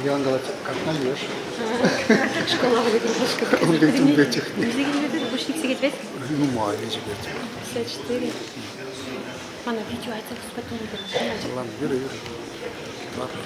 Яңғылат, как нальешь. Школаға кетіп Он говорит, он этих. Бізде келмеді, Бушниксе кетпеді. Ну, маленький жіберді. 54. Ана видео айтсақ потом өйтеміз. Ладно, бери. Ладно.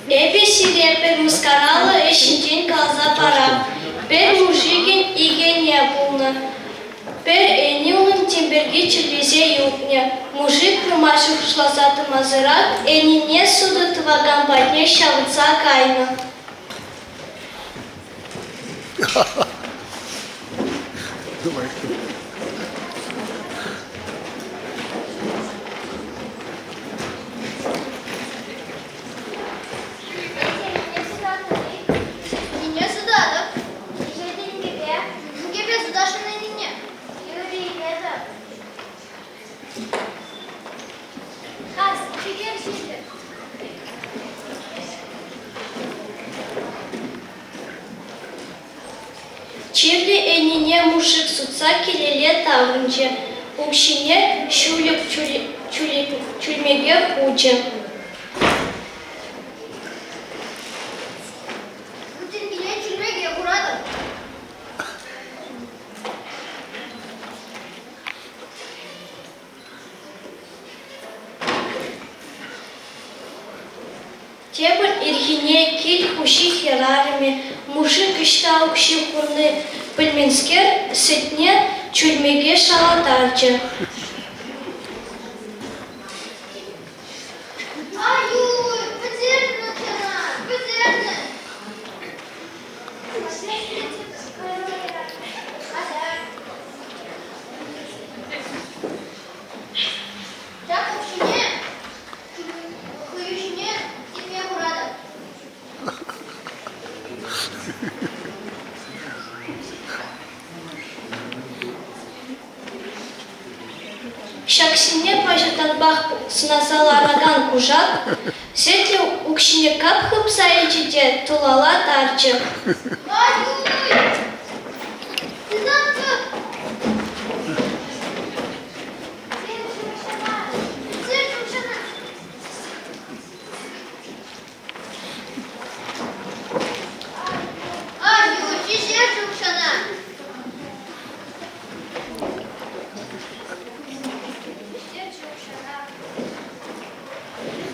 Эбе сирепер мускарала эшинтен каза пара. Бер мужигин игене булна. Бер эниунын темберге чилезе юкне. Мужик кымашык шласаты мазырак, энине суды тываган батне шавыца кайна. Давай. Niye sudadı? Dediğim gibi. Gibi sudaşın niye? Yürü yedi. Kas, çeker şimdi. Чирли энине мужик сутса келеле тавынче. Укшине шулик чульмеге хуче. Bütün bile çürüye kuradı. Тебір ирхине кил хуши херарами, мужик ішта укши хурны пыльменскер сетне чульмеге шалатарчы. Ай-ой, потеряно вчера, потеряно. Так, общине, хующине, тебе курада. Шаксине пажатанбах сынасалараган кужак, сетле укшине кап хыпса ечеде тулала тарчы. Ай-ой, ты там как?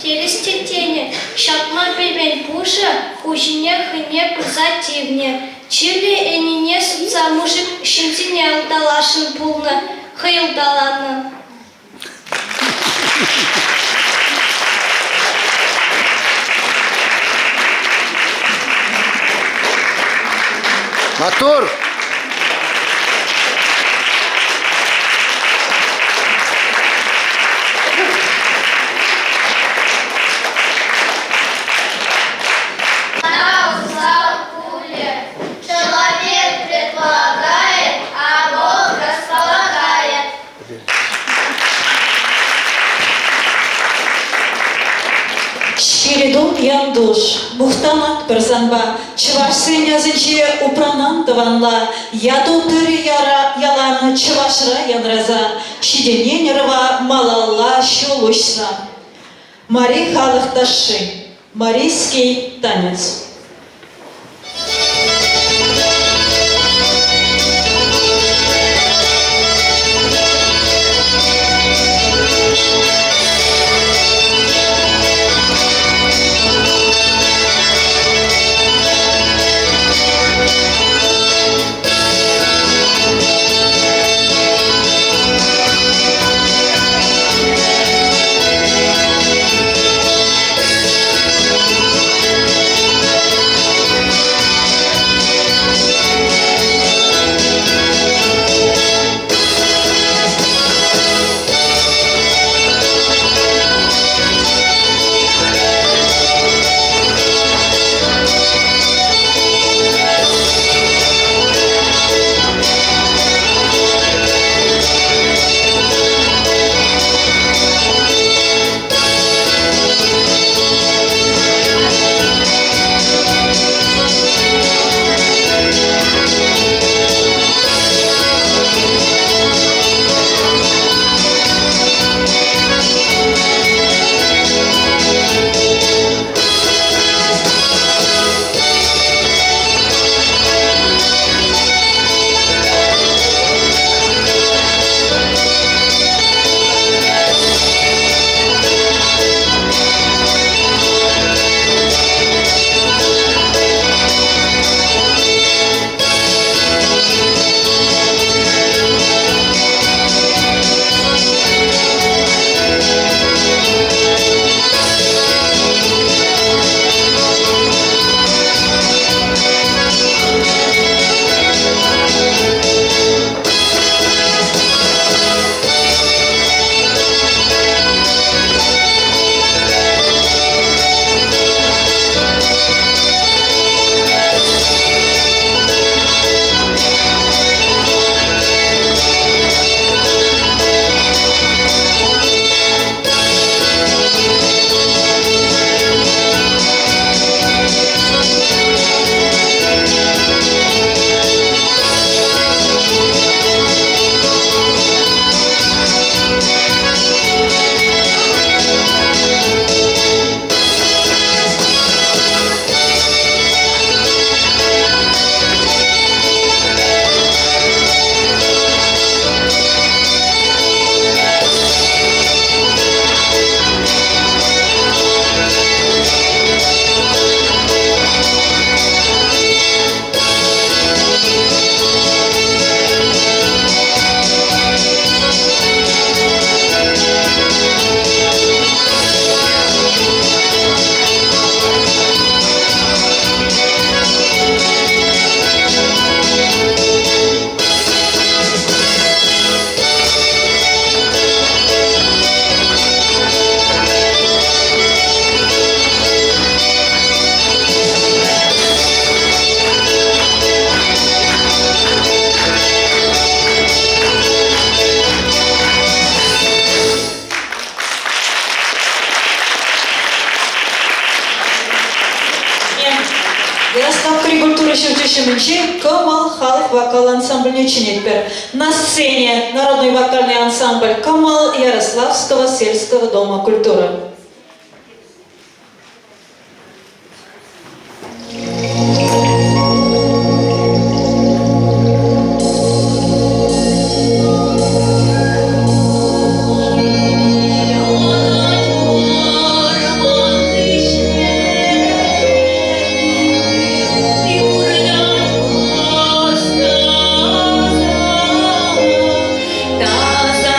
Терес тетене, шатма бельбен пуша, хужине хыне позативне. Чили энине сутса мужик шинтине удалашын пулна, хыйлдаланы. Мотор! Человек предполагает, а Бог располагает. Шкиридум яндуш, мухтанат бірзанба, чывашсын язынче упранан дыванла, яду түрі яланы чывашыра янраза, шиденен рыва малалла шулушса. Мари халықташы, марийский танец. Шимичи Камал Халк вокал ансамбль Чинитпер. На сцене народный вокальный ансамбль Камал Ярославского сельского дома культуры. Та за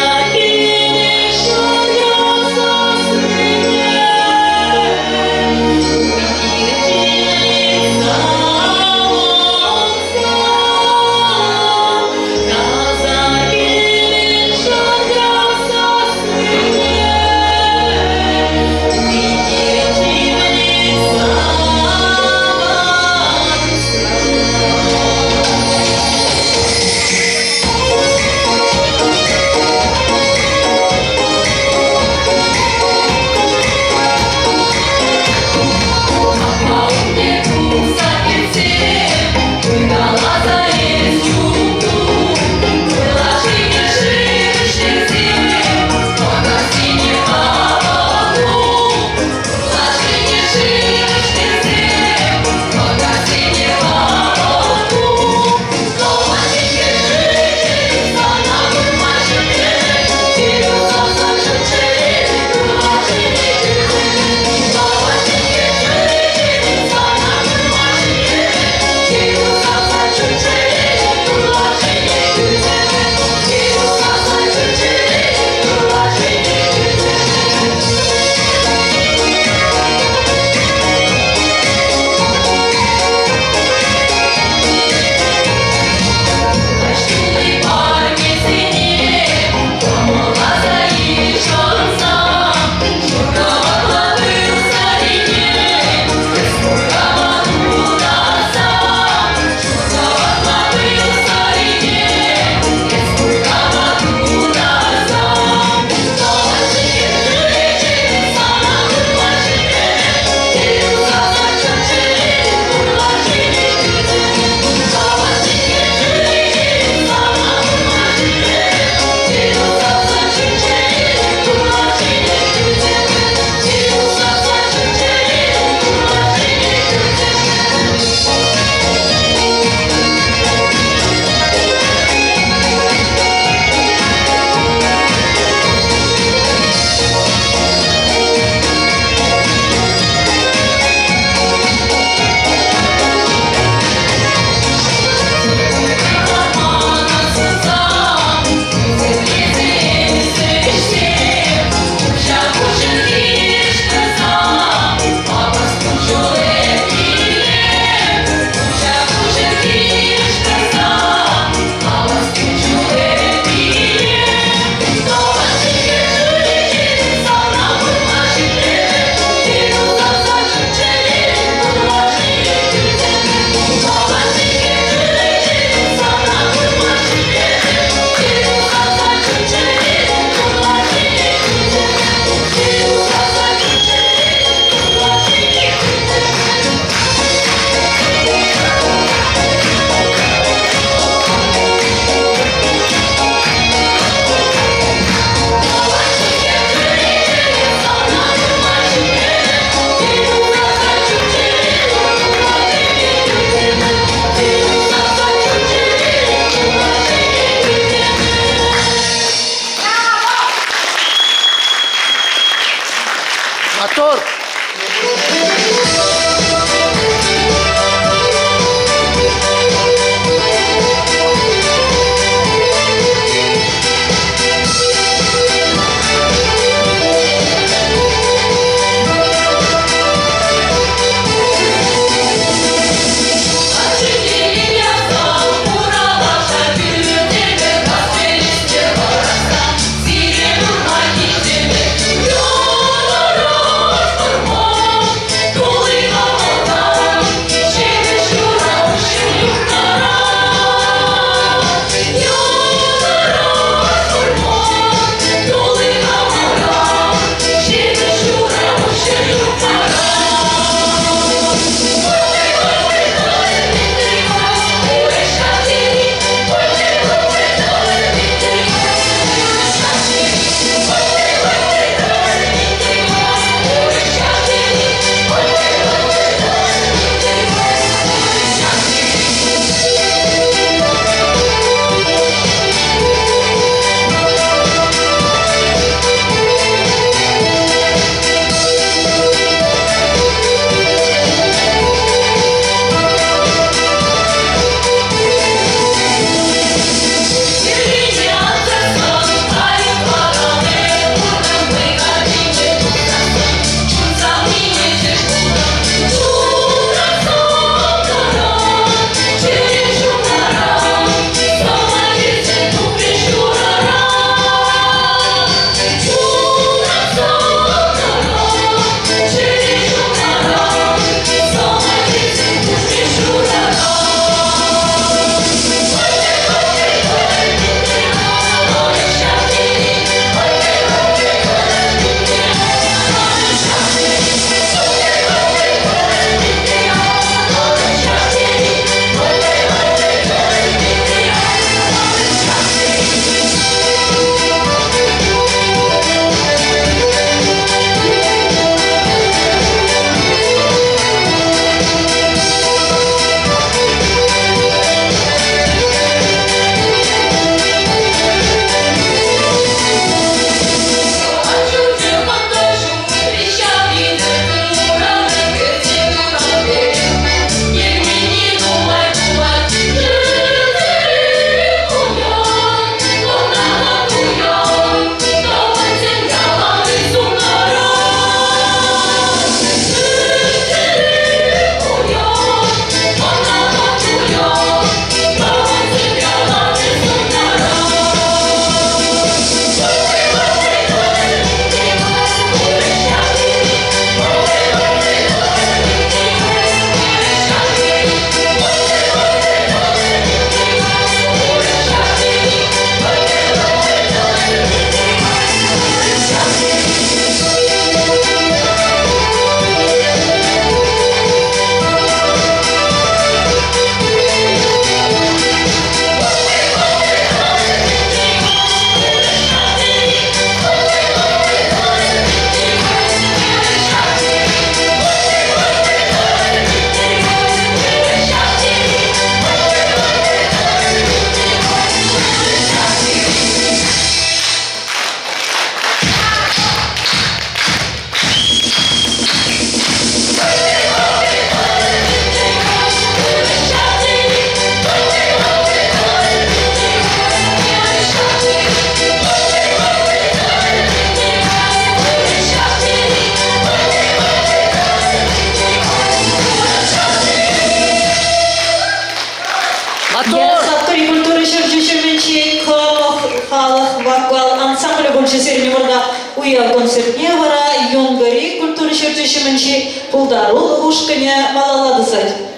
Матвея концертне вара Йонгари культура чертежимынчи пулдарул ушканя малаладызай.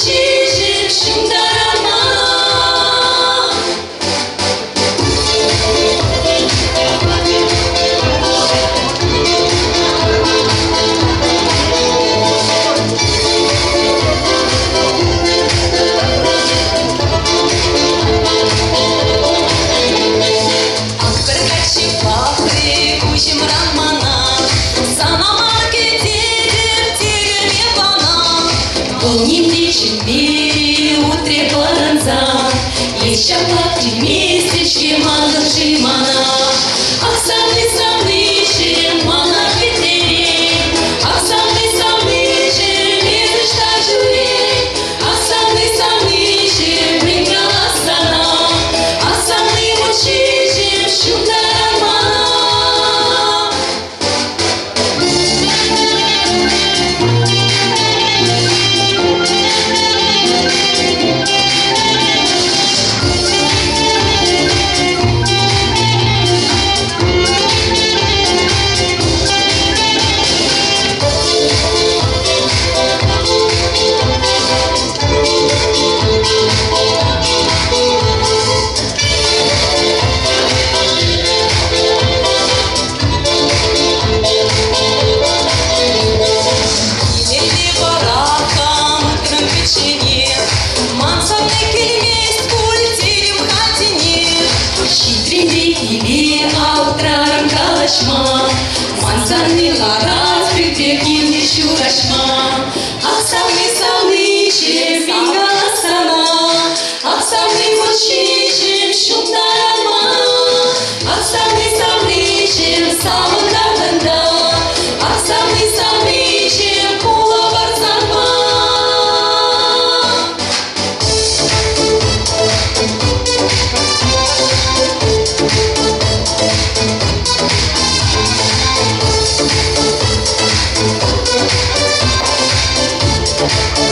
She Помните, четыре утре поранца, еще платье вместечки мангаши мана. Ах, самый чем мана ветерей, ах, самый чем ветрышка жюрей, ах, самый чем приняла страна, ах, самый чем щука романа. Еле баракам утром печенье, мансорный кельмест полетели в хатине. Щедрили или утром калашма, мансорный лагат припеки мне чурашма. Ах, самый чем пингала страна, ах, самый чем шумна романа, ах, самый чем саванда банда, ах, самый чем пула барзарма. Thank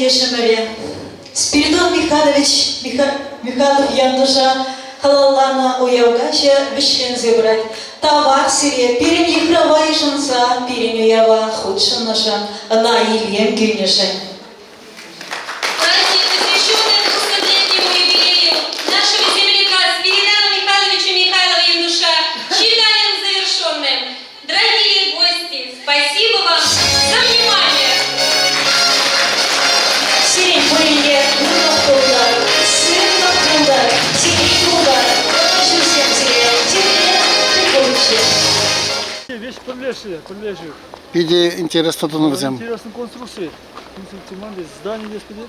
Ешемове. Спиридон Михайлов Яндуша халаллана уявгача вишен зебрать. Тавар сире пирин ихрава ишенса, пирин уява худшен ношан, на ильем гюнешен. Праздник, посвященный 200-летнему юбилею нашего земляка Спиридона Михайловича Михайлова Яндуша, считаем завершенным. Дорогие гости, спасибо вам за внимание. Сирень пыринге гурнов кулдар, сырнов кулдар, сирень кулдар, шусем сире, сире, тыковиче. Вещь подлежит. Bir de interesli tutunur bizim. Интересная конструкция. Здание есть где?